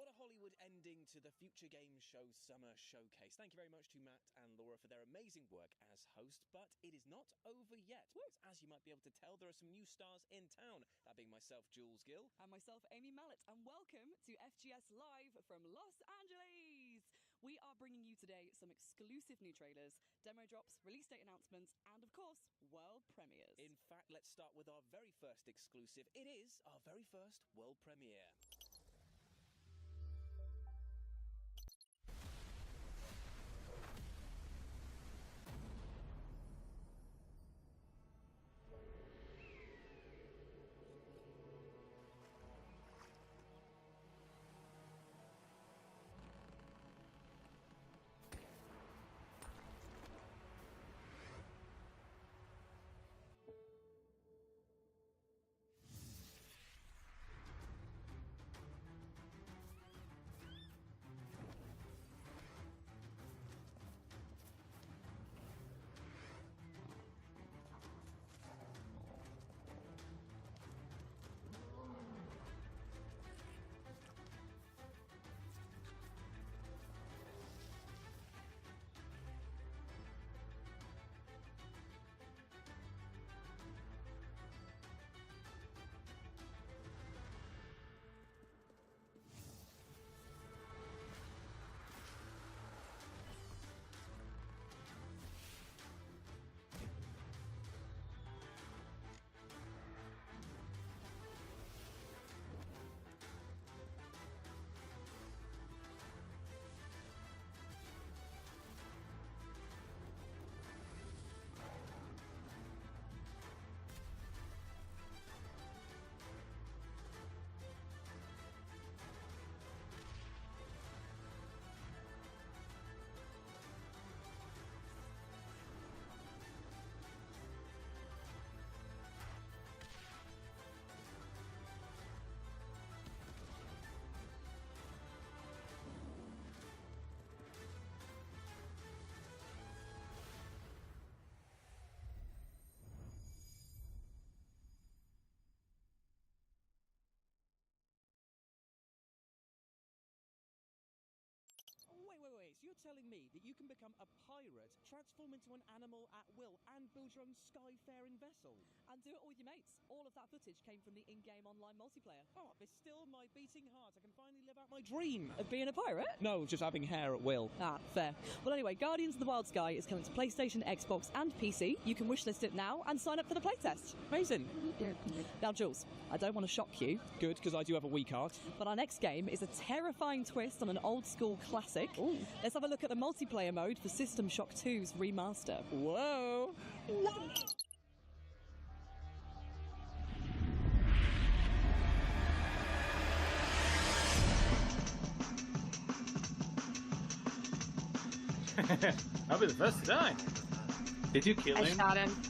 What a Hollywood ending to the Future Games Show Summer Showcase. Thank you very much to Matt and Laura for their amazing work as hosts, but it is not over yet. As you might be able to tell, there are some new stars in town, that being myself, Jules Gill. And myself, Amy Mallet, and welcome to FGS Live from Los Angeles. We are bringing you today some exclusive new trailers, demo drops, release date announcements, and of course, world premieres. In fact, let's start with our very first exclusive. It is our very first world premiere. Wait. So you're telling me that you can become a pirate, transform into an animal at will, and build your own sky-faring vessel? And do it all with your mates. All of that footage came from the in-game online multiplayer. Oh, there's still my beating heart. I can finally live out my dream. Of being a pirate? No, just having hair at will. Ah, fair. Well, anyway, Guardians of the Wild Sky is coming to PlayStation, Xbox, and PC. You can wishlist it now and sign up for the playtest. Amazing. Now, Jules, I don't want to shock you. Good, because I do have a weak heart. But our next game is a terrifying twist on an old-school classic. Ooh. Let's have a look at the multiplayer mode for System Shock 2's remaster. Whoa! I'll be the first to die. Did you kill him?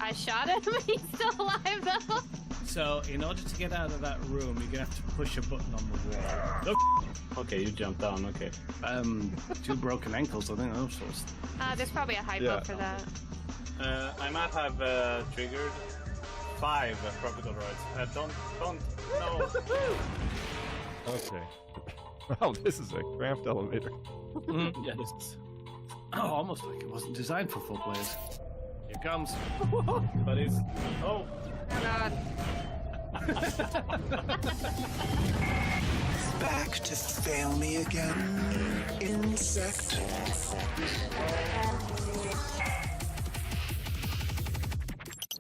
I shot him. He's still alive though. So, in order to get out of that room, you're gonna have to push a button on the wall. No. Okay, you jumped down, okay. 2 broken ankles, I think those sorts. There's probably a hypo for that. I might have triggered 5 tropical roids. Don't, no. Okay. Oh, this is a cramped elevator. Yeah, this is... Oh, almost like it wasn't designed for 4 players. Here it comes. But it's... Oh! Oh god. Back to fail me again, insect.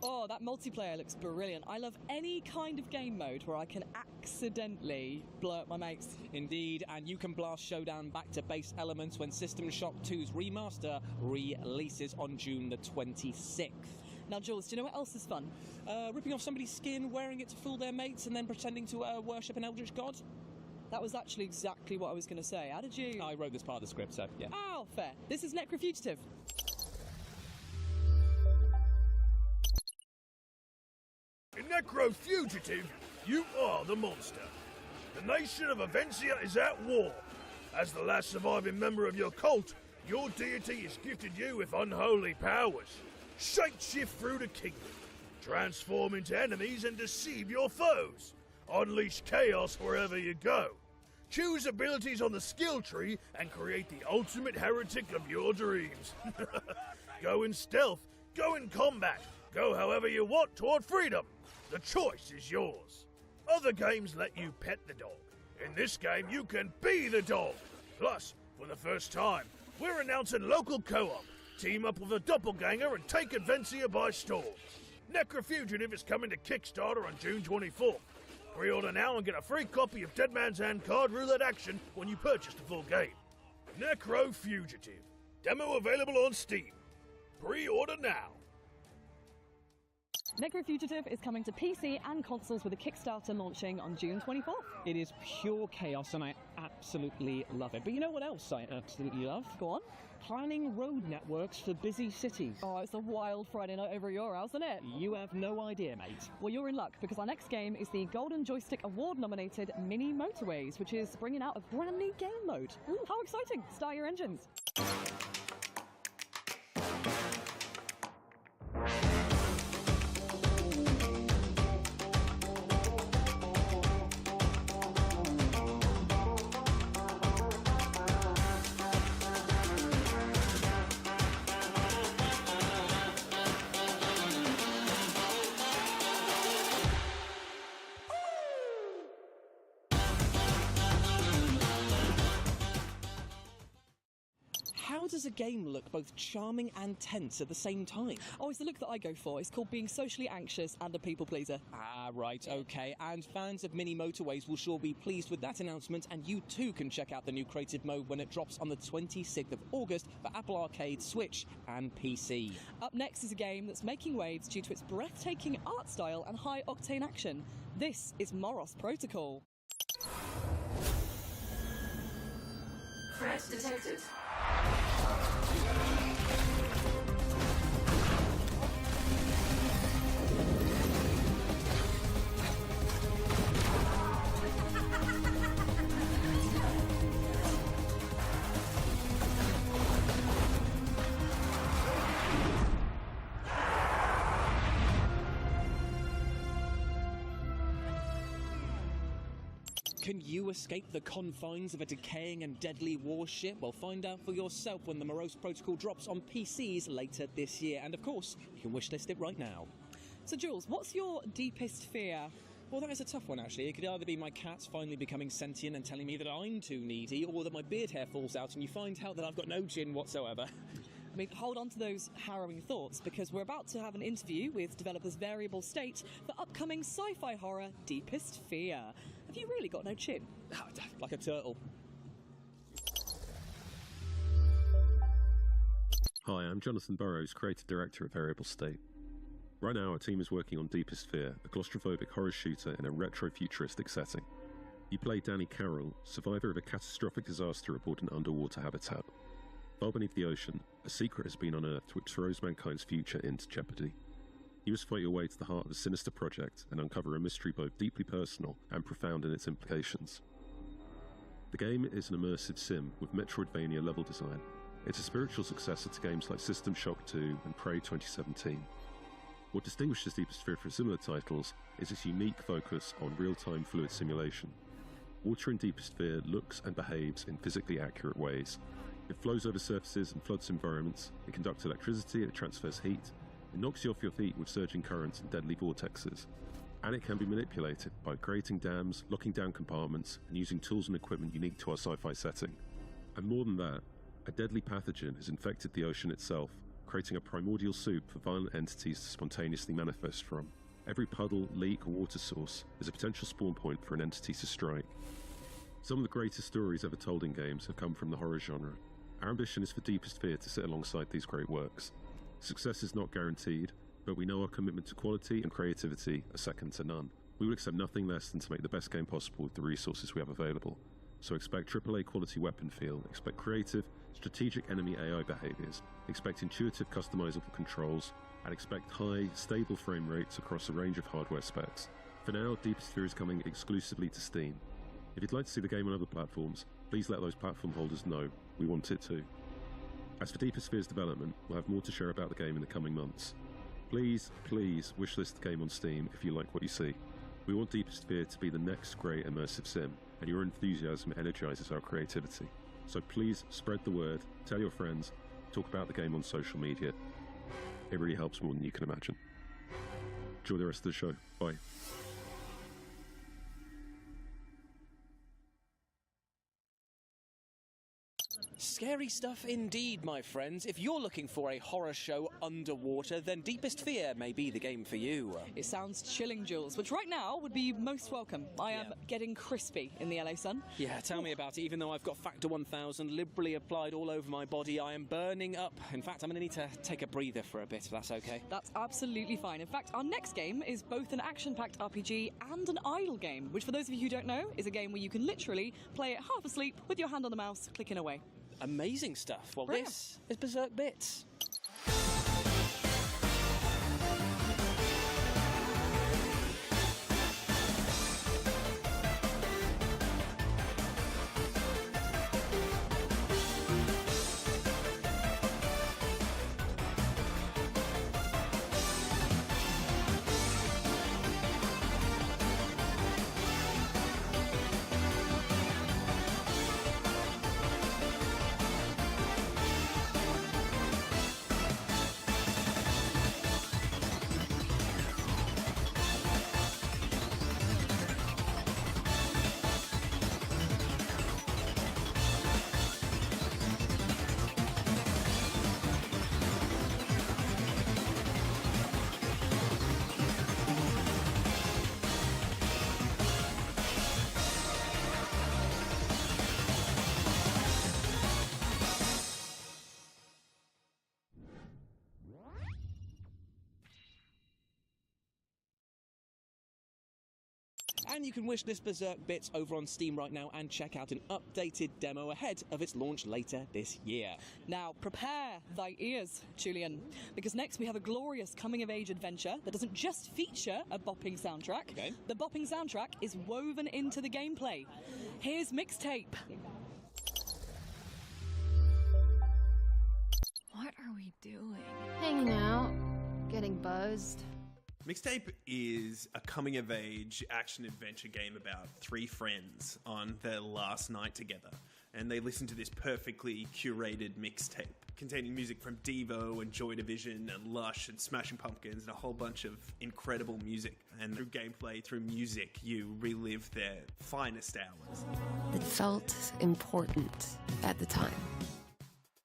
Oh, that multiplayer looks brilliant. I love any kind of game mode where I can accidentally blow up my mates. Indeed, and you can blast Showdown back to base elements when System Shock 2's remaster releases on June the 26th. Now, Jules, do you know what else is fun? Ripping off somebody's skin, wearing it to fool their mates, and then pretending to worship an eldritch god? That was actually exactly what I was going to say. How did you... I wrote this part of the script, so yeah. Oh, fair. This is Necrofugitive. In Necrofugitive, you are the monster. The nation of Avencia is at war. As the last surviving member of your cult, your deity has gifted you with unholy powers. Shapeshift through the kingdom, transform into enemies and deceive your foes. Unleash chaos wherever you go. Choose abilities on the skill tree and create the ultimate heretic of your dreams. Go in stealth, go in combat, go however you want toward freedom. The choice is yours. Other games let you pet the dog. In this game, you can be the dog. Plus, for the first time, we're announcing local co-op. Team up with a doppelganger and take Adventia by storm. Necrofugitive is coming to Kickstarter on June 24th. Pre-order now and get a free copy of Dead Man's Hand card roulette action when you purchase the full game. Necrofugitive. Demo available on Steam. Pre-order now. Necrofugitive is coming to PC and consoles with a Kickstarter launching on June 24th. It is pure chaos and I absolutely love it. But you know what else I absolutely love? Go on. Planning road networks for busy cities. Oh, it's a wild Friday night over at your house, isn't it? You have no idea, mate. Well, you're in luck, because our next game is the Golden Joystick Award-nominated Mini Motorways, which is bringing out a brand new game mode. Ooh, how exciting! Start your engines. How does a game look both charming and tense at the same time? Oh, it's the look that I go for. It's called being socially anxious and a people pleaser. Ah, right, okay. And fans of Mini Motorways will sure be pleased with that announcement, and you too can check out the new creative mode when it drops on the 26th of August for Apple Arcade, Switch and PC. Up next is a game that's making waves due to its breathtaking art style and high-octane action. This is Moros Protocol. Threat detected. Can you escape the confines of a decaying and deadly warship? Well, find out for yourself when the Morose Protocol drops on PCs later this year. And of course, you can wishlist it right now. So, Jules, what's your deepest fear? Well, that is a tough one, actually. It could either be my cats finally becoming sentient and telling me that I'm too needy, or that my beard hair falls out and you find out that I've got no chin whatsoever. I mean, hold on to those harrowing thoughts, because we're about to have an interview with developers Variable State for upcoming sci-fi horror Deepest Fear. Have you really got no chin? Like a turtle. Hi, I'm Jonathan Burrows, Creative Director of Variable State. Right now, our team is working on Deepest Fear, a claustrophobic horror shooter in a retro-futuristic setting. You play Danny Carroll, survivor of a catastrophic disaster aboard an underwater habitat. Far beneath the ocean, a secret has been unearthed which throws mankind's future into jeopardy. You must fight your way to the heart of a sinister project and uncover a mystery both deeply personal and profound in its implications. The game is an immersive sim with Metroidvania level design. It's a spiritual successor to games like System Shock 2 and Prey 2017. What distinguishes Deepest Fear from similar titles is its unique focus on real-time fluid simulation. Water in Deepest Fear looks and behaves in physically accurate ways. It flows over surfaces and floods environments, it conducts electricity, it transfers heat, it knocks you off your feet with surging currents and deadly vortexes. And it can be manipulated by creating dams, locking down compartments, and using tools and equipment unique to our sci-fi setting. And more than that, a deadly pathogen has infected the ocean itself, creating a primordial soup for violent entities to spontaneously manifest from. Every puddle, leak, or water source is a potential spawn point for an entity to strike. Some of the greatest stories ever told in games have come from the horror genre. Our ambition is for Deepest Fear to sit alongside these great works. Success is not guaranteed, but we know our commitment to quality and creativity are second to none. We will accept nothing less than to make the best game possible with the resources we have available. So expect AAA quality weapon feel, expect creative, strategic enemy AI behaviors, expect intuitive customizable controls, and expect high, stable frame rates across a range of hardware specs. For now, Deepest Fear is coming exclusively to Steam. If you'd like to see the game on other platforms, please let those platform holders know. We want it too. As for Deepest Fear's development, we'll have more to share about the game in the coming months. Please, please wishlist the game on Steam if you like what you see. We want Deepest Fear to be the next great immersive sim, and your enthusiasm energizes our creativity. So please spread the word, tell your friends, talk about the game on social media. It really helps more than you can imagine. Enjoy the rest of the show. Bye. Scary stuff indeed, my friends. If you're looking for a horror show underwater, then Deepest Fear may be the game for you. It sounds chilling, Jules, which right now would be most welcome. I am getting crispy in the LA sun. Yeah, tell me about it. Even though I've got Factor 1000 liberally applied all over my body, I am burning up. In fact, I'm going to need to take a breather for a bit, if that's okay. That's absolutely fine. In fact, our next game is both an action-packed RPG and an idle game, which for those of you who don't know, is a game where you can literally play it half asleep with your hand on the mouse, clicking away. Amazing stuff. Well, Brilliant. This is Berserk Bits. And you can wish this Berserk Bits over on Steam right now and check out an updated demo ahead of its launch later this year. Now, prepare thy ears, Julian, because next we have a glorious coming-of-age adventure that doesn't just feature a bopping soundtrack. Okay. The bopping soundtrack is woven into the gameplay. Here's Mixtape. What are we doing? Hanging out, getting buzzed. Mixtape is a coming-of-age action-adventure game about three friends on their last night together, and they listen to this perfectly curated mixtape containing music from Devo and Joy Division and Lush and Smashing Pumpkins and a whole bunch of incredible music. And through gameplay, through music, you relive their finest hours. It felt important at the time.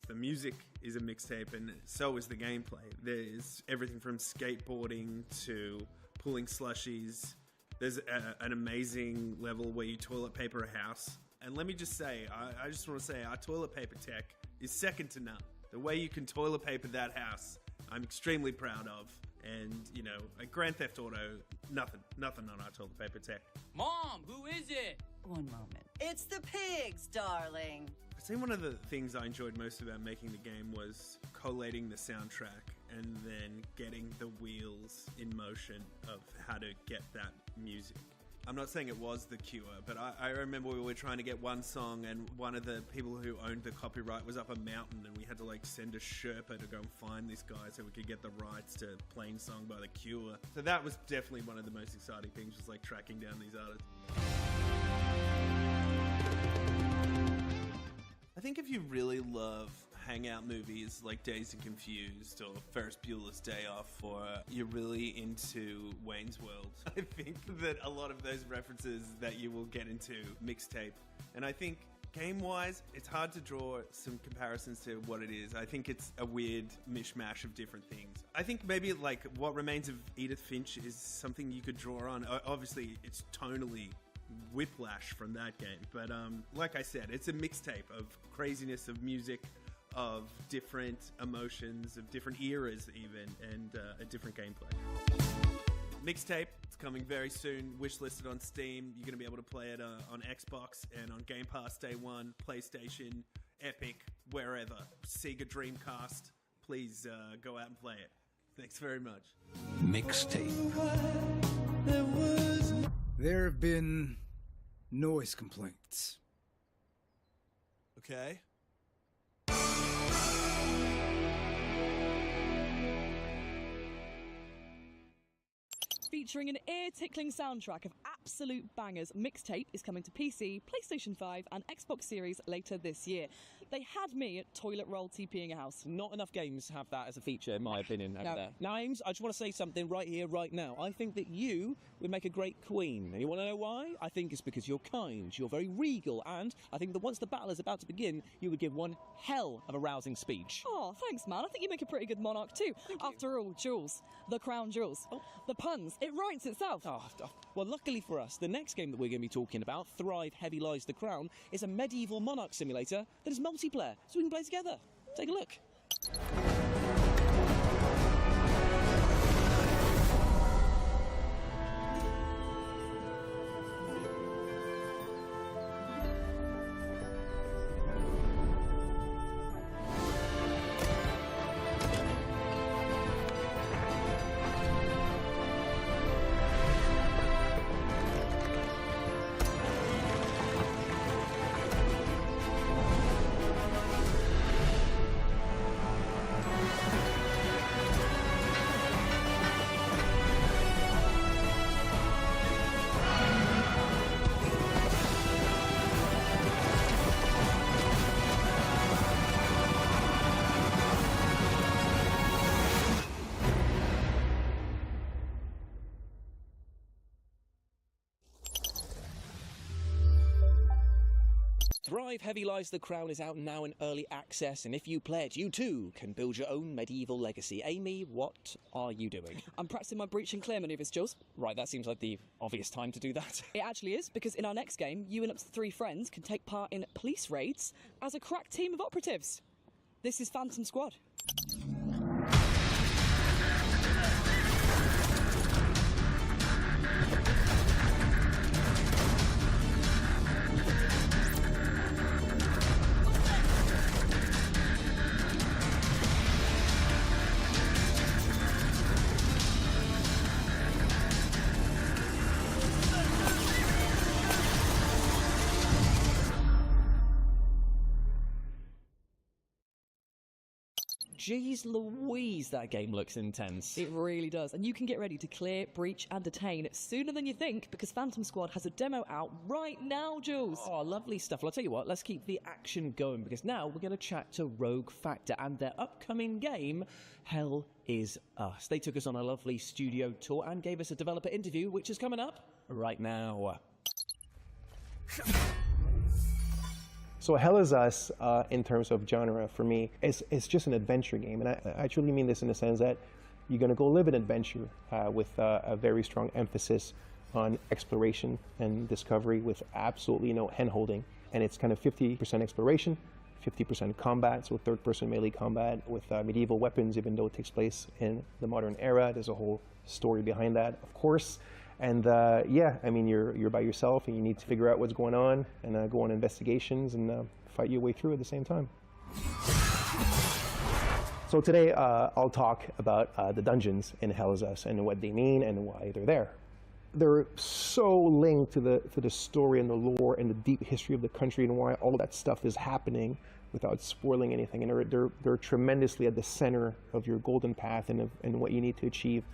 The music is a mixtape, and so is the gameplay. There's everything from skateboarding to pulling slushies. There's an amazing level where you toilet paper a house. And let me just say, I just want to say, our toilet paper tech is second to none. The way you can toilet paper that house, I'm extremely proud of. And, you know, a Grand Theft Auto, nothing on our toilet paper tech. Mom, who is it? One moment. It's the pigs, darling. I think one of the things I enjoyed most about making the game was collating the soundtrack and then getting the wheels in motion of how to get that music. I'm not saying it was The Cure, but I remember we were trying to get one song and one of the people who owned the copyright was up a mountain and we had to like send a Sherpa to go and find this guy so we could get the rights to Plain Song by The Cure. So that was definitely one of the most exciting things, was like tracking down these artists. I think if you really love hangout movies like Dazed and Confused or Ferris Bueller's Day Off, or you're really into Wayne's World, I think that a lot of those references that you will get into Mixtape. And I think game-wise, it's hard to draw some comparisons to what it is. I think it's a weird mishmash of different things. I think maybe like What Remains of Edith Finch is something you could draw on. Obviously, it's tonally whiplash from that game, but like I said, it's a mixtape of craziness, of music, of different emotions, of different eras even, and a different gameplay. Mixtape, it's coming very soon, wishlisted on Steam. You're going to be able to play it on Xbox and on Game Pass Day 1, PlayStation, Epic, wherever, Sega Dreamcast. Please go out and play it. Thanks very much. Mixtape. There have been noise complaints. Okay. Featuring an ear-tickling soundtrack of absolute bangers mixtape is coming to PC, PlayStation 5 and Xbox Series later this year. They had me at toilet roll TPing a house. Not enough games have that as a feature, in my opinion, over No. there. Now, Ames, I just want to say something right here, right now. I think that you would make a great queen. And you want to know why? I think it's because you're kind, you're very regal, and I think that once the battle is about to begin, you would give one hell of a rousing speech. Oh, thanks, man. I think you make a pretty good monarch too. After all, Jules, the crown jewels. Oh. The puns, it writes itself. Well, luckily for us, the next game that we're going to be talking about, Thrive Heavy Lies the Crown, is a medieval monarch simulator that is multiplayer, so we can play together. Take a look. Thrive Heavy Lies the Crown is out now in early access, and if you play it, you too can build your own medieval legacy. Amy, what are you doing? I'm practicing my breach and clear manoeuvres, Jules. Right, that seems like the obvious time to do that. It actually is, because in our next game, you and up to 3 friends can take part in police raids as a crack team of operatives. This is Phantom Squad. Jeez Louise, that game looks intense. It really does. And you can get ready to clear, breach and detain sooner than you think, because Phantom Squad has a demo out right now, Jules. Oh, lovely stuff. Well, I'll tell you what, let's keep the action going, because now we're going to chat to Rogue Factor and their upcoming game, Hell Is Us. They took us on a lovely studio tour and gave us a developer interview, which is coming up right now. So Hell Is Us, in terms of genre, for me, is just an adventure game. And I truly mean this in the sense that you're going to go live an adventure with a very strong emphasis on exploration and discovery with absolutely no hand-holding. And it's kind of 50% exploration, 50% combat, so third-person melee combat with medieval weapons, even though it takes place in the modern era. There's a whole story behind that, of course. And yeah, I mean, you're by yourself and you need to figure out what's going on and go on investigations and fight your way through at the same time. So today I'll talk about the dungeons in Hell Is Us and what they mean and why they're there. They're so linked to the story and the lore and the deep history of the country and why all that stuff is happening without spoiling anything. And they're tremendously at the center of your golden path and what you need to achieve.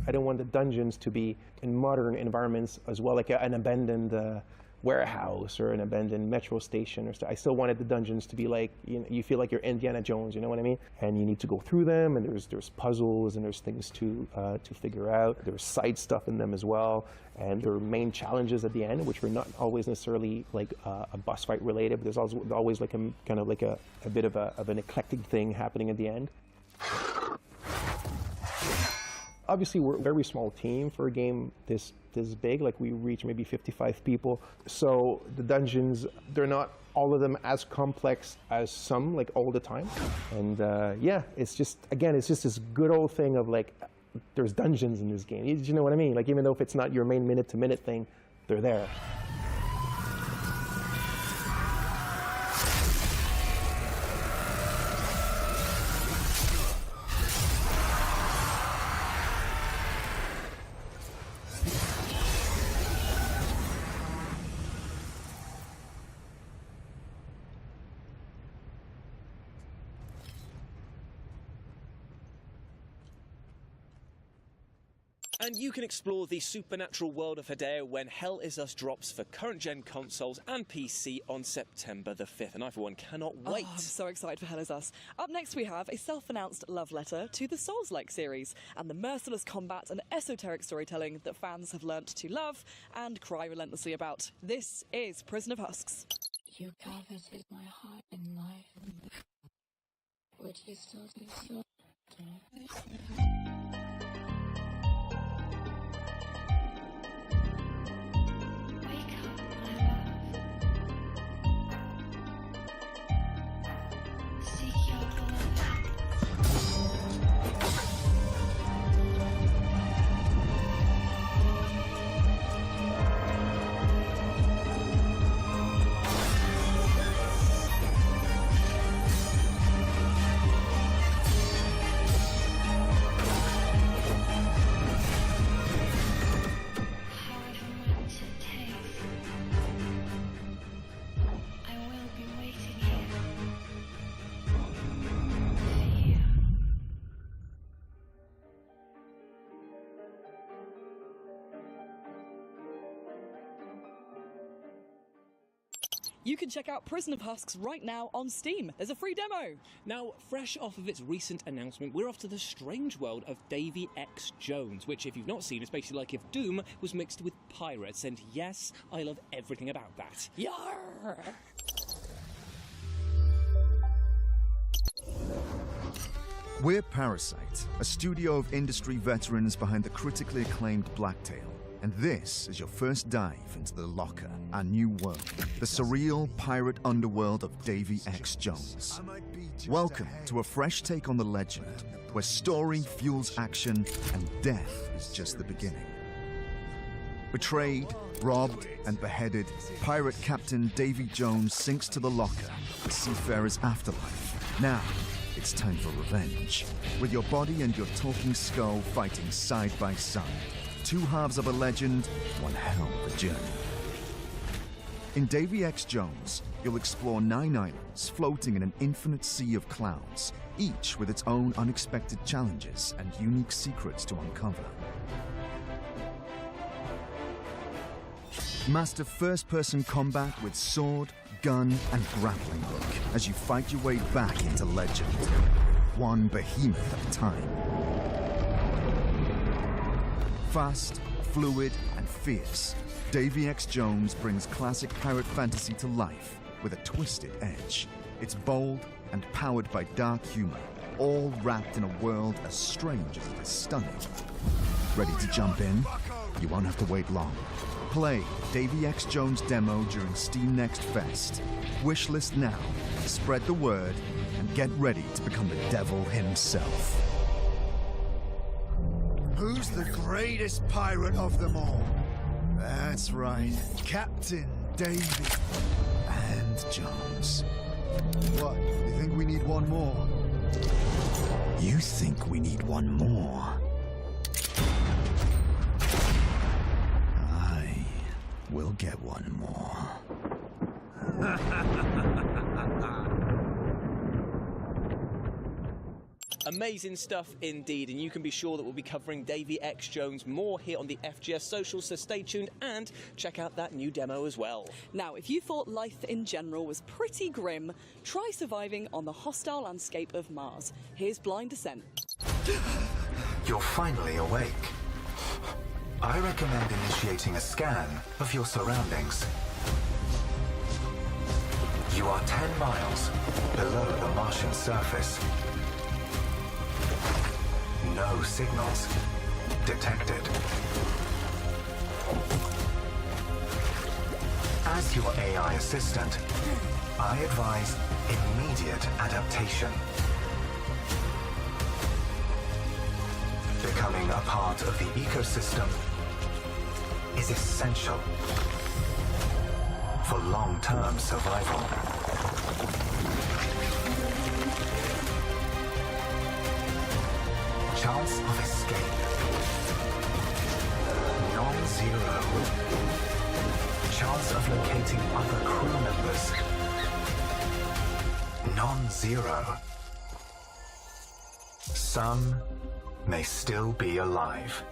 I don't want the dungeons to be in modern environments as well, like an abandoned warehouse or an abandoned metro station or stuff. I still wanted the dungeons to be like, you feel like you're Indiana Jones, you know what I mean? And you need to go through them, and there's puzzles and there's things to figure out. There's side stuff in them as well, and there are main challenges at the end, which were not always necessarily like a boss fight related, but there's always like a bit of an eclectic thing happening at the end. Obviously, we're a very small team for a game this big. Like, we reach maybe 55 people. So the dungeons, they're not all of them as complex as some, like, all the time. And yeah, it's just this good old thing of like, there's dungeons in this game. You know what I mean? Like, even though if it's not your main minute-to-minute thing, they're there. And you can explore the supernatural world of Hideo when Hell Is Us drops for current-gen consoles and PC on September the 5th. And I, for one, cannot wait. Oh, I'm so excited for Hell Is Us. Up next, we have a self-announced love letter to the Souls-like series and the merciless combat and esoteric storytelling that fans have learnt to love and cry relentlessly about. This is Prison of Husks. You coveted my heart in life. Would you still do so? You can check out Prison of Husks right now on Steam. There's a free demo. Now, fresh off of its recent announcement, we're off to the strange world of Davy X. Jones, which, if you've not seen, is basically like if Doom was mixed with pirates. And yes, I love everything about that. Yarr! We're Parasite, a studio of industry veterans behind the critically acclaimed Blacktail. And this is your first dive into the Locker, our new world, the surreal pirate underworld of Davy X. Jones. Welcome to a fresh take on the legend, where story fuels action and death is just the beginning. Betrayed, robbed, and beheaded, pirate captain Davy Jones sinks to the Locker, the seafarer's afterlife. Now, it's time for revenge, with your body and your talking skull fighting side by side. Two halves of a legend, one hell of a journey. In Davy X. Jones, you'll explore 9 islands floating in an infinite sea of clouds, each with its own unexpected challenges and unique secrets to uncover. Master first-person combat with sword, gun, and grappling hook as you fight your way back into legend, one behemoth at a time. Fast, fluid, and fierce, Davy X. Jones brings classic pirate fantasy to life with a twisted edge. It's bold and powered by dark humor, all wrapped in a world as strange as it is stunning. Ready to jump in? You won't have to wait long. Play Davy X. Jones demo during Steam Next Fest. Wishlist now, spread the word, and get ready to become the devil himself. Who's the greatest pirate of them all? That's right, Captain Davy And Jones. What, you think we need one more? You think we need one more? I will get one more. Amazing stuff indeed, and you can be sure that we'll be covering Davy X. Jones more here on the FGS socials, so stay tuned and check out that new demo as well. Now, if you thought life in general was pretty grim, try surviving on the hostile landscape of Mars. Here's Blind Descent. You're finally awake. I recommend initiating a scan of your surroundings. You are 10 miles below the Martian surface. No signals detected. As your AI assistant, I advise immediate adaptation. Becoming a part of the ecosystem is essential for long-term survival. Chance of escape. Non-zero. Chance of locating other crew members. Non-zero. Some may still be alive.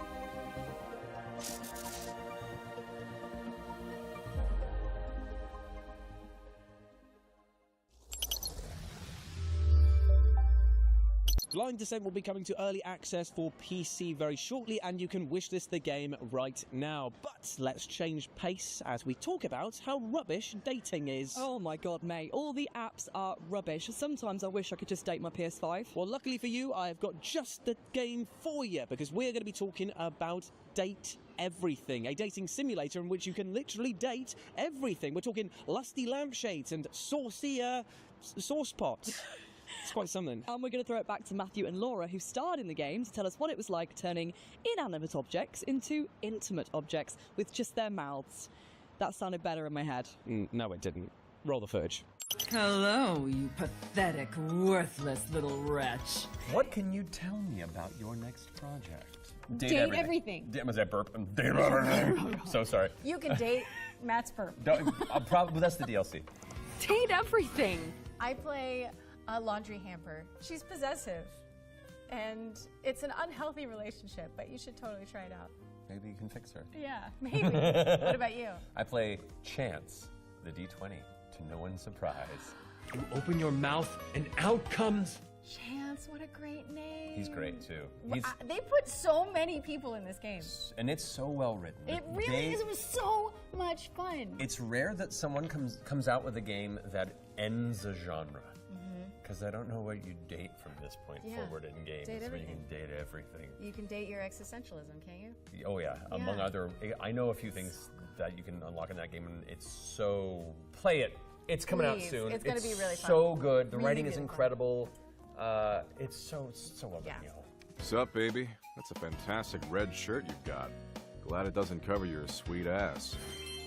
Blind Descent will be coming to early access for PC very shortly, and you can wishlist the game right now. But let's change pace as we talk about how rubbish dating is. Oh my god, mate. All the apps are rubbish. Sometimes I wish I could just date my PS5. Well, luckily for you, I've got just the game for you, because we're going to be talking about Date Everything, a dating simulator in which you can literally date everything. We're talking lusty lampshades and saucy sauce pots. It's quite something. And we're going to throw it back to Matthew and Laura, who starred in the game, to tell us what it was like turning inanimate objects into intimate objects with just their mouths. That sounded better in my head. No, it didn't. Roll the footage. Hello, you pathetic, worthless little wretch. What can you tell me about your next project? Date everything. Was that burp? Date everything. So sorry. You can date Matt's burp. Probably that's the DLC. Date everything. I play a laundry hamper. She's possessive, and it's an unhealthy relationship, but you should totally try it out. Maybe you can fix her. Yeah, maybe. What about you? I play Chance, the D20, to no one's surprise. You open your mouth and out comes... Chance, what a great name. He's great, too. They put so many people in this game. And it's so well written. It really is. It was so much fun. It's rare that someone comes out with a game that ends a genre. Because I don't know what you date from this point forward in games. Date everything. Where you can date everything. You can date your existentialism, can't you? Oh yeah. Among other, I know a few things that you can unlock in that game, and it's so... Play it. It's coming out soon. It's going to be really fun. So good. The writing is incredible. It's so well done, y'all. Sup, baby? That's a fantastic red shirt you've got. Glad it doesn't cover your sweet ass.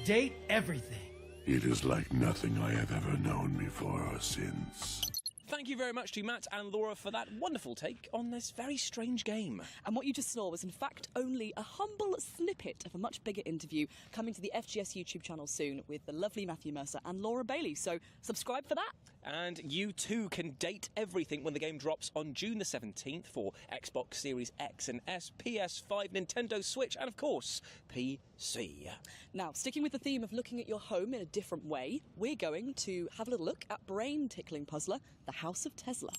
Date everything. It is like nothing I have ever known before or since. Thank you very much to Matt and Laura for that wonderful take on this very strange game. And what you just saw was, in fact, only a humble snippet of a much bigger interview coming to the FGS YouTube channel soon with the lovely Matthew Mercer and Laura Bailey. So subscribe for that. And you too can date everything when the game drops on June the 17th for Xbox Series X and S, PS5, Nintendo Switch, and of course, PC. Now, sticking with the theme of looking at your home in a different way, we're going to have a little look at brain-tickling puzzler, The House of Tesla.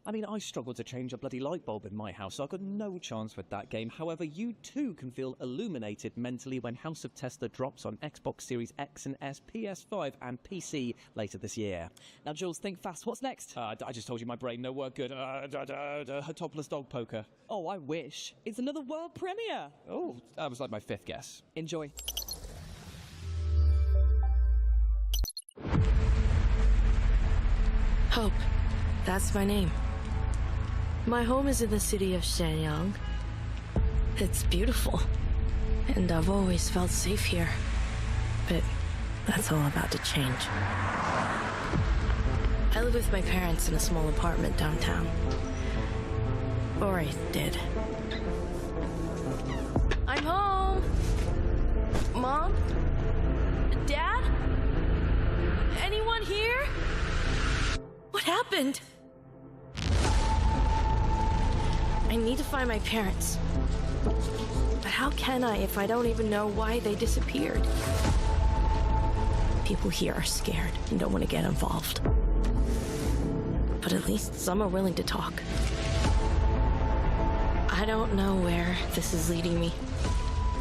I mean, I struggled to change a bloody light bulb in my house, so I got no chance with that game. However, you too can feel illuminated mentally when House of Tesla drops on Xbox Series X and S, PS5 and PC later this year. Now, Jules, think fast. What's next? I just told you my brain no work good. Topless dog poker. Oh, I wish. It's another world premiere. Oh, that was like my fifth guess. Enjoy. Hope. That's my name. My home is in the city of Shenyang. It's beautiful, and I've always felt safe here. But that's all about to change. I live with my parents in a small apartment downtown. Or I did. I'm home! Mom? Dad? Anyone here? What happened? I need to find my parents. But how can I if I don't even know why they disappeared? People here are scared and don't want to get involved. But at least some are willing to talk. I don't know where this is leading me,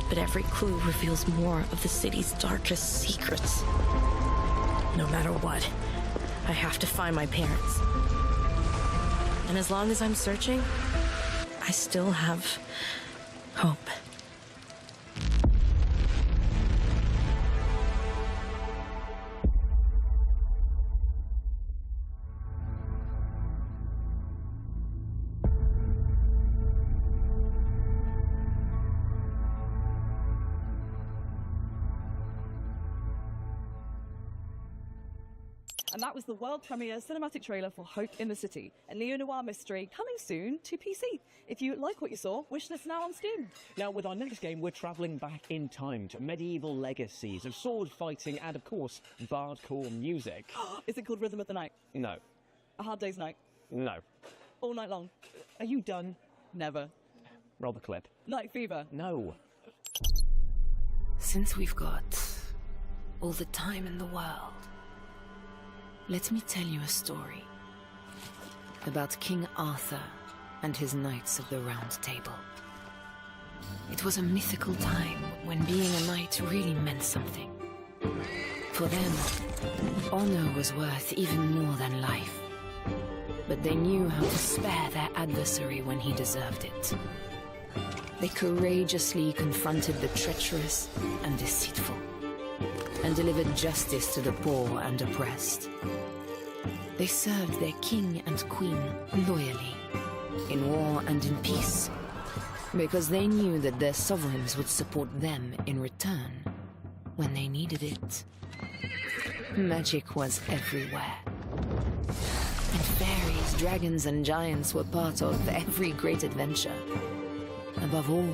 but every clue reveals more of the city's darkest secrets. No matter what, I have to find my parents. And as long as I'm searching, I still have hope. And that was the world premiere cinematic trailer for Hope in the City, a neo-noir mystery coming soon to PC. If you like what you saw, wishlist now on Steam. Now, with our next game, we're travelling back in time to medieval legacies of sword fighting and, of course, bardcore music. Is it called Rhythm of the Night? No. A Hard Day's Night? No. All Night Long? Are you done? Never. Roll the clip. Night Fever? No. Since we've got all the time in the world, let me tell you a story about King Arthur and his Knights of the Round Table. It was a mythical time when being a knight really meant something. For them, honor was worth even more than life. But they knew how to spare their adversary when he deserved it. They courageously confronted the treacherous and deceitful, and delivered justice to the poor and oppressed. They served their king and queen loyally, in war and in peace, because they knew that their sovereigns would support them in return when they needed it. Magic was everywhere. And fairies, dragons, and giants were part of every great adventure. Above all,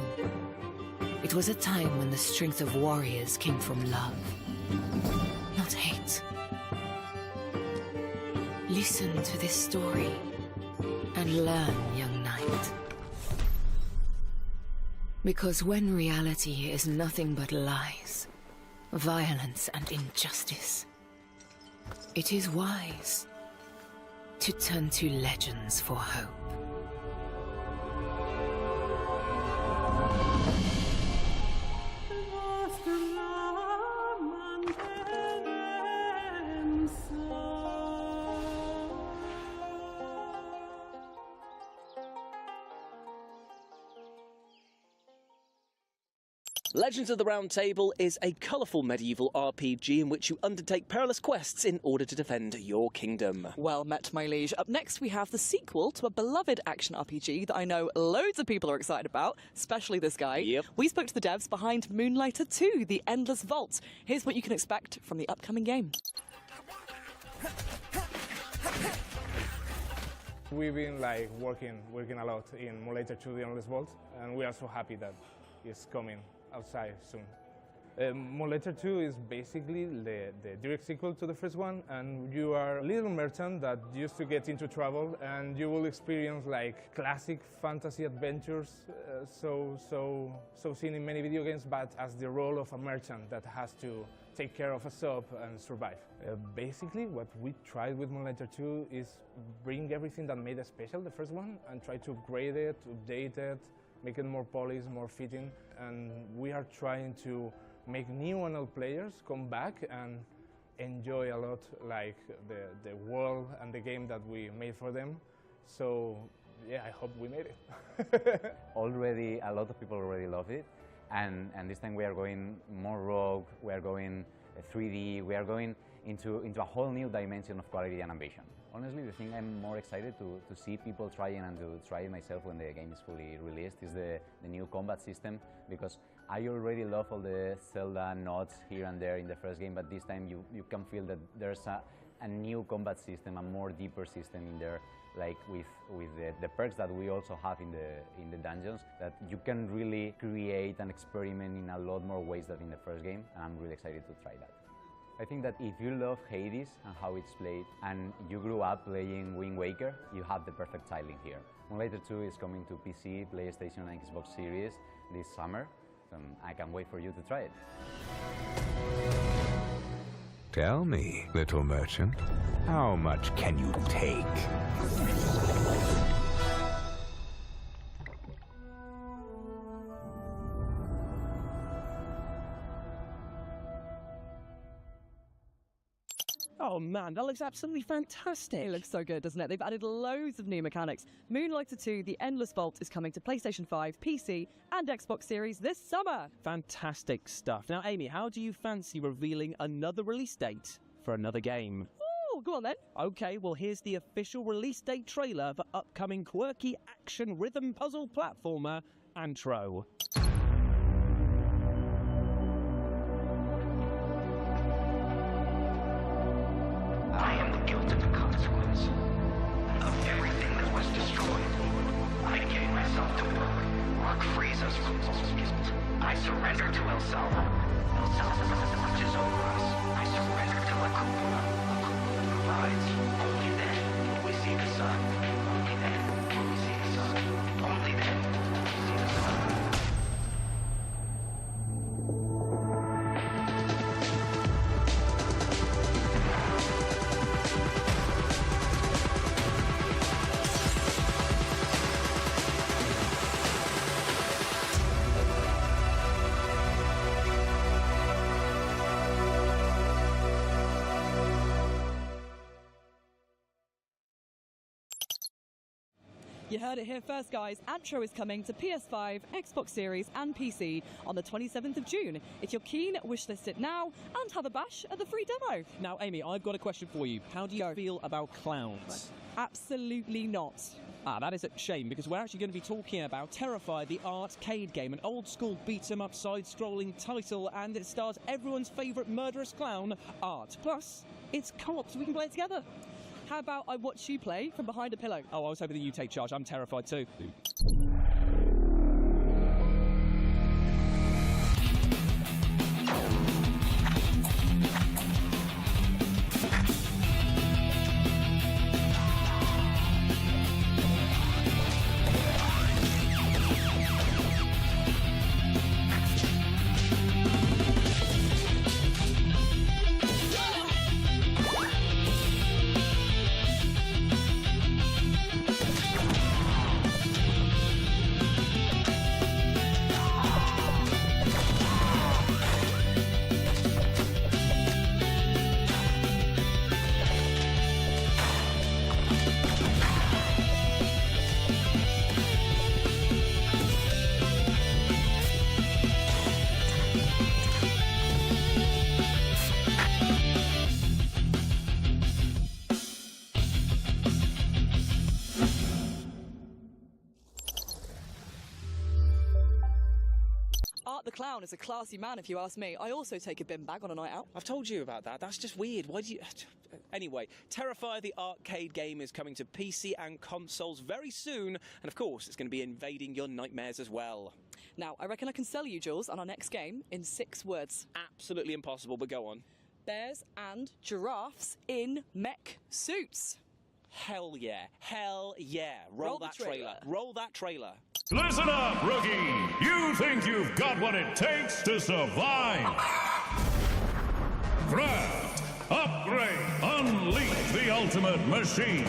it was a time when the strength of warriors came from love, not hate. Listen to this story and learn, young knight. Because when reality is nothing but lies, violence, and injustice, it is wise to turn to legends for hope. Legends of the Round Table is a colourful medieval RPG in which you undertake perilous quests in order to defend your kingdom. Well met, my liege. Up next, we have the sequel to a beloved action RPG that I know loads of people are excited about, especially this guy. Yep. We spoke to the devs behind Moonlighter 2, The Endless Vault. Here's what you can expect from the upcoming game. We've been working a lot in Moonlighter 2, The Endless Vault, and we are so happy that it's coming outside soon. Moonlighter 2 is basically the direct sequel to the first one, and you are a little merchant that used to get into trouble, and you will experience classic fantasy adventures, so seen in many video games, but as the role of a merchant that has to take care of a shop and survive. Basically, what we tried with Moonlighter 2 is bring everything that made it special, the first one, and try to upgrade it, update it, make it more polished, more fitting, and we are trying to make new and old players come back and enjoy a lot the world and the game that we made for them. So yeah, I hope we made it. Already, a lot of people already love it, and this time we are going more rogue, we are going 3D, we are going into a whole new dimension of quality and ambition. Honestly, the thing I'm more excited to see people trying and to try it myself when the game is fully released is the new combat system, because I already love all the Zelda nods here and there in the first game, but this time you can feel that there's a new combat system, a more deeper system in there, with the perks that we also have in the dungeons, that you can really create and experiment in a lot more ways than in the first game, and I'm really excited to try that. I think that if you love Hades and how it's played, and you grew up playing Wind Waker, you have the perfect title here. Moonlighter 2 is coming to PC, PlayStation, and Xbox Series this summer, so I can't wait for you to try it. Tell me, little merchant, how much can you take? Oh man, that looks absolutely fantastic. It looks so good, doesn't it? They've added loads of new mechanics. Moonlighter 2, The Endless Vault, is coming to PlayStation 5, PC, and Xbox Series this summer. Fantastic stuff. Now, Amy, how do you fancy revealing another release date for another game? Oh, go on then. Okay, well, here's the official release date trailer for upcoming quirky action rhythm puzzle platformer Antro. I am the guilt of the consequence of everything that was destroyed. I gave myself to work. Work frees us from all guilt. I surrender to El Salvo. El Salvo watches over us. I surrender to La Cupola. La Cupola provides. Only then will we see the sun. Only then will we see the sun. Only then will we see the sun. You heard it here first, guys. Antro is coming to PS5, Xbox Series, and PC on the 27th of June. If you're keen, wishlist it now and have a bash at the free demo. Now, Amy, I've got a question for you. How do you feel about clowns? Absolutely not. That is a shame, because we're actually going to be talking about Terrify, the arcade game, an old-school beat-em-up side-scrolling title, and it stars everyone's favourite murderous clown, Art. Plus, it's co-op, so we can play it together. How about I watch you play from behind a pillow? Oh, I was hoping that you take charge. I'm terrified too. Art the Clown is a classy man, if you ask me. I also take a bin bag on a night out. I've told you about that. That's just weird. Why do you... Anyway, Terrify, the arcade game, is coming to PC and consoles very soon. And of course, it's going to be invading your nightmares as well. Now, I reckon I can sell you, Jules, on our next game in 6 words. Absolutely impossible, but go on. Bears and giraffes in mech suits. Hell yeah. Hell yeah. Roll that trailer. Roll that trailer. Listen up, rookie! You think you've got what it takes to survive? Craft, upgrade, unleash the ultimate machine.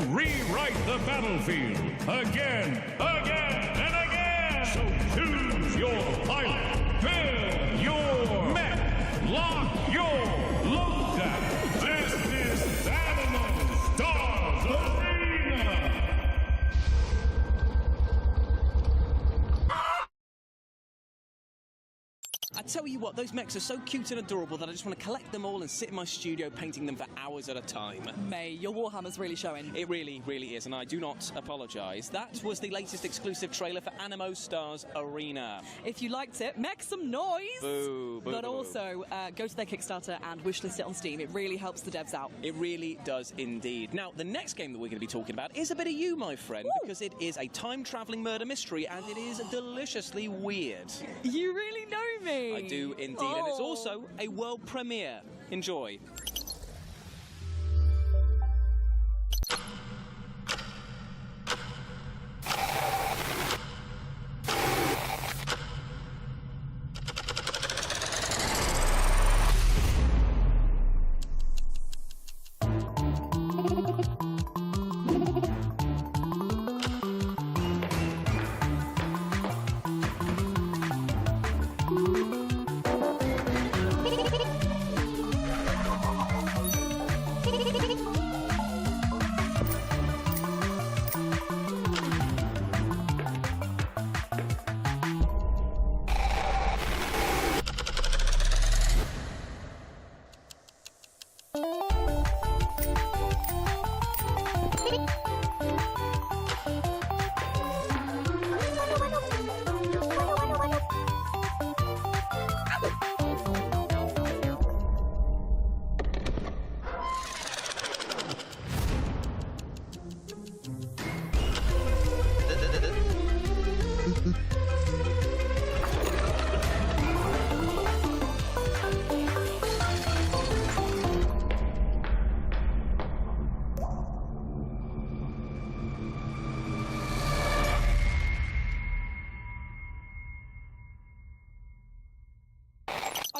Rewrite the battlefield again, and again! So choose your pilot, build your mech, lock your loadout. This is Animal Stars Arena! I tell you what, those mechs are so cute and adorable that I just want to collect them all and sit in my studio painting them for hours at a time. May, your Warhammer's really showing. It really, really is, and I do not apologise. That was the latest exclusive trailer for Animo Stars Arena. If you liked it, make some noise! Boo, boo, but boo, also, go to their Kickstarter and wishlist it on Steam. It really helps the devs out. It really does indeed. Now, the next game that we're going to be talking about is a bit of you, my friend, because it is a time-travelling murder mystery, and it is deliciously weird. You really know me! I do indeed, and it's also a world premiere. Enjoy.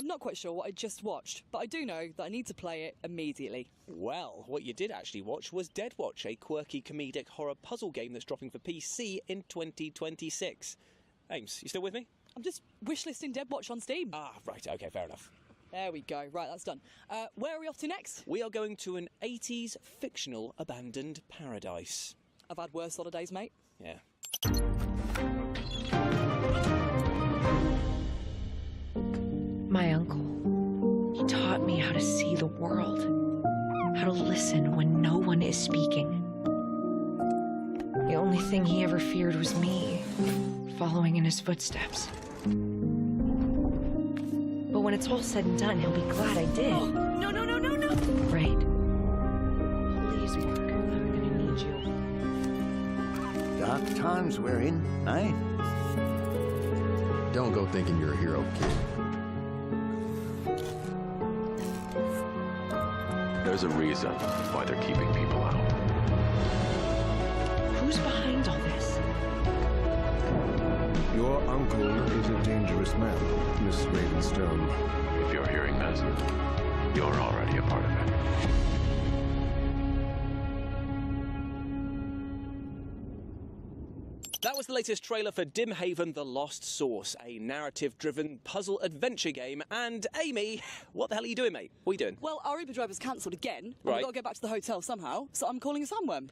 I'm not quite sure what I just watched, but I do know that I need to play it immediately. Well, what you did actually watch was Dead Watch, a quirky comedic horror puzzle game that's dropping for PC in 2026. Ames, you still with me? I'm just wishlisting Dead Watch on Steam. Ah, right, okay, fair enough. There we go. Right, that's done. Where are we off to next? We are going to an 80s fictional abandoned paradise. I've had worse holidays, mate. Yeah. My uncle, he taught me how to see the world, how to listen when no one is speaking. The only thing he ever feared was me, following in his footsteps. But when it's all said and done, he'll be glad I did. Oh, no, no, no, no, no! Right. Please, Mark, I'm gonna need you. Dark times we're in, eh? Don't go thinking you're a hero, kid. There's a reason why they're keeping people out. Who's behind all this? Your uncle is a dangerous man, Miss Ravenstone. If you're hearing this, you're already a part of it. That was the latest trailer for Dimhaven The Lost Source, a narrative-driven puzzle adventure game. And Amy, what the hell are you doing, mate? What are you doing? Well, our Uber driver's cancelled again, and Right. we've got to get back to the hotel somehow, so I'm calling a sandworm.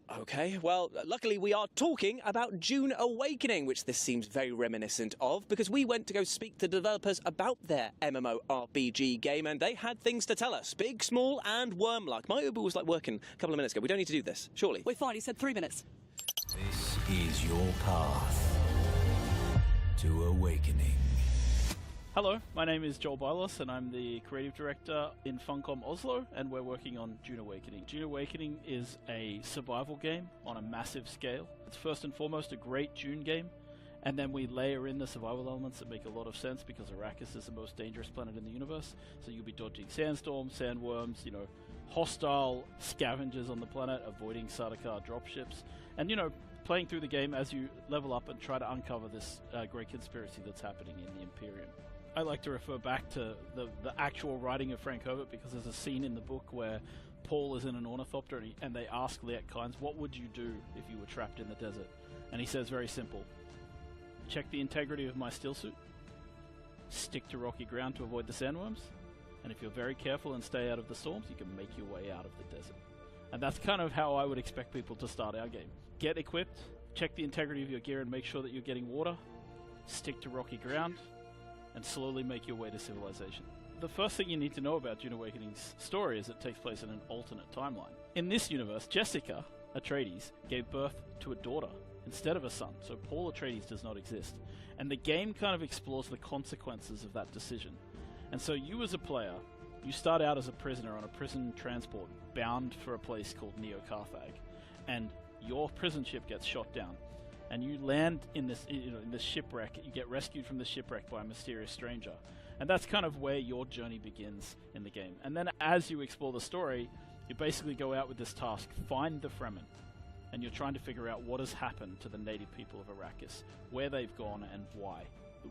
Okay, well, luckily we are talking about Dune Awakening, which this seems very reminiscent of, because we went to go speak to developers about their MMORPG game, and they had things to tell us. Big, small, and worm-like. My Uber was like working a couple of minutes ago. We don't need to do this, surely. We're fine, he said 3 minutes. This is your path to awakening. Hello, my name is Joel Bylos, and I'm the creative director in Funcom Oslo, and we're working on Dune Awakening. Dune Awakening is a survival game on a massive scale. It's first and foremost a great Dune game, and then we layer in the survival elements that make a lot of sense because Arrakis is the most dangerous planet in the universe, so you'll be dodging sandstorms, sandworms, hostile scavengers on the planet, avoiding Sardaukar dropships, and, playing through the game as you level up and try to uncover this great conspiracy that's happening in the Imperium. I like to refer back to the actual writing of Frank Herbert because there's a scene in the book where Paul is in an ornithopter and they ask Liet Kynes, what would you do if you were trapped in the desert? And he says very simple, check the integrity of my still suit, stick to rocky ground to avoid the sandworms, and if you're very careful and stay out of the storms, you can make your way out of the desert. And that's kind of how I would expect people to start our game. Get equipped, check the integrity of your gear and make sure that you're getting water, stick to rocky ground, and slowly make your way to civilization. The first thing you need to know about Dune Awakening's story is it takes place in an alternate timeline. In this universe, Jessica Atreides gave birth to a daughter instead of a son, so Paul Atreides does not exist. And the game kind of explores the consequences of that decision. And so you as a player, you start out as a prisoner on a prison transport bound for a place called Neo-Carthag, and your prison ship gets shot down. And you land in this shipwreck. You get rescued from the shipwreck by a mysterious stranger. And that's kind of where your journey begins in the game. And then as you explore the story, you basically go out with this task, find the Fremen. And you're trying to figure out what has happened to the native people of Arrakis, where they've gone and why.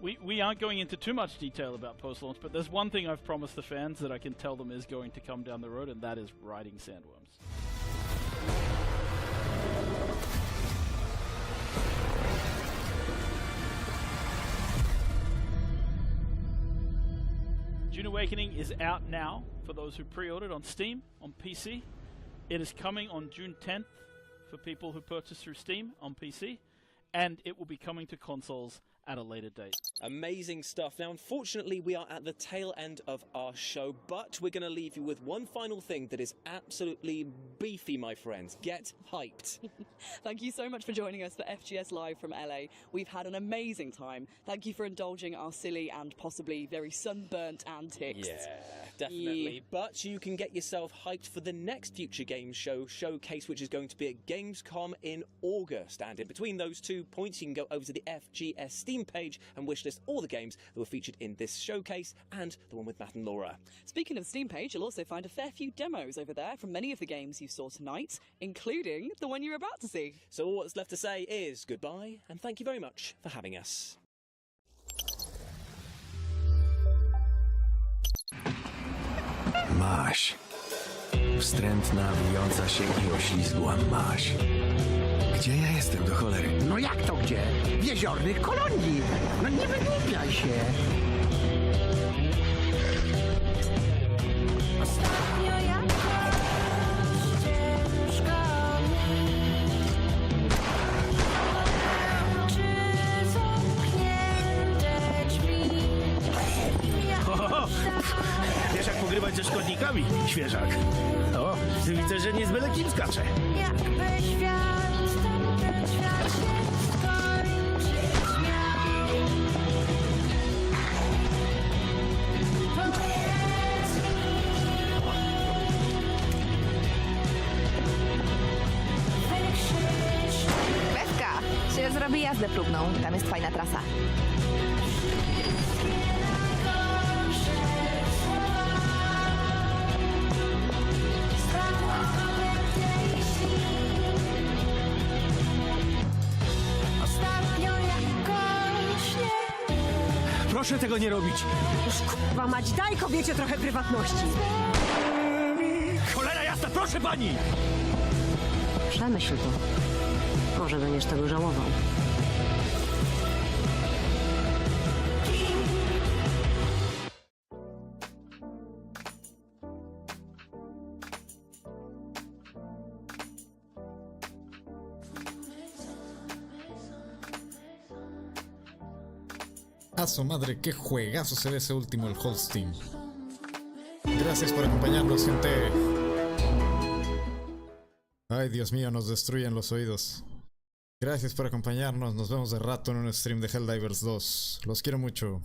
We aren't going into too much detail about post-launch, but there's one thing I've promised the fans that I can tell them is going to come down the road, and that is riding sandworms. Dune Awakening is out now for those who pre-ordered on Steam, on PC. It is coming on June 10th for people who purchase through Steam on PC, and it will be coming to consoles at a later date. Amazing stuff. Now, unfortunately, we are at the tail end of our show, but we're going to leave you with one final thing that is absolutely beefy, my friends. Get hyped. Thank you so much for joining us for FGS Live from LA. We've had an amazing time. Thank you for indulging our silly and possibly very sunburnt antics. Yeah, definitely. But you can get yourself hyped for the next Future Games Show showcase, which is going to be at Gamescom in August. And in between those 2 points, you can go over to the FGS Steam page and wishlist all the games that were featured in this showcase and the one with Matt and Laura. Speaking of the Steam page, you'll also find a fair few demos over there from many of the games you saw tonight, including the one you're about to see. So all that's left to say is goodbye and thank you very much for having us. Maś. Wstrętna, wijąca się i oślizgła maś. Gdzie ja jestem do cholery? No jak to gdzie? W jeziornych kolonii. No nie wygłupiaj się. Ostatnio jakoś ciężko czy zamknięte drzwi. Wiesz jak pogrywać ze szkodnikami, świeżak? O, widzę, że nie z byle kim skacze. Jakby świat, ten świat się skończyć miał. Powiedz mi, wykrzycz. Betka, się zrobi jazdę próbną. Tam jest fajna trasa. Ostatnio jakoś nie. Proszę tego nie robić. Już k***wa mać, daj kobiecie trochę prywatności. Cholera jasna, proszę pani! Przemyśl to. Może będziesz tego żałował. A su madre, qué juegazo se ve ese último, el Holstein. Gracias por acompañarnos, gente. Ay, Dios mío, nos destruyen los oídos. Gracias por acompañarnos, nos vemos de rato en un stream de Helldivers 2. Los quiero mucho.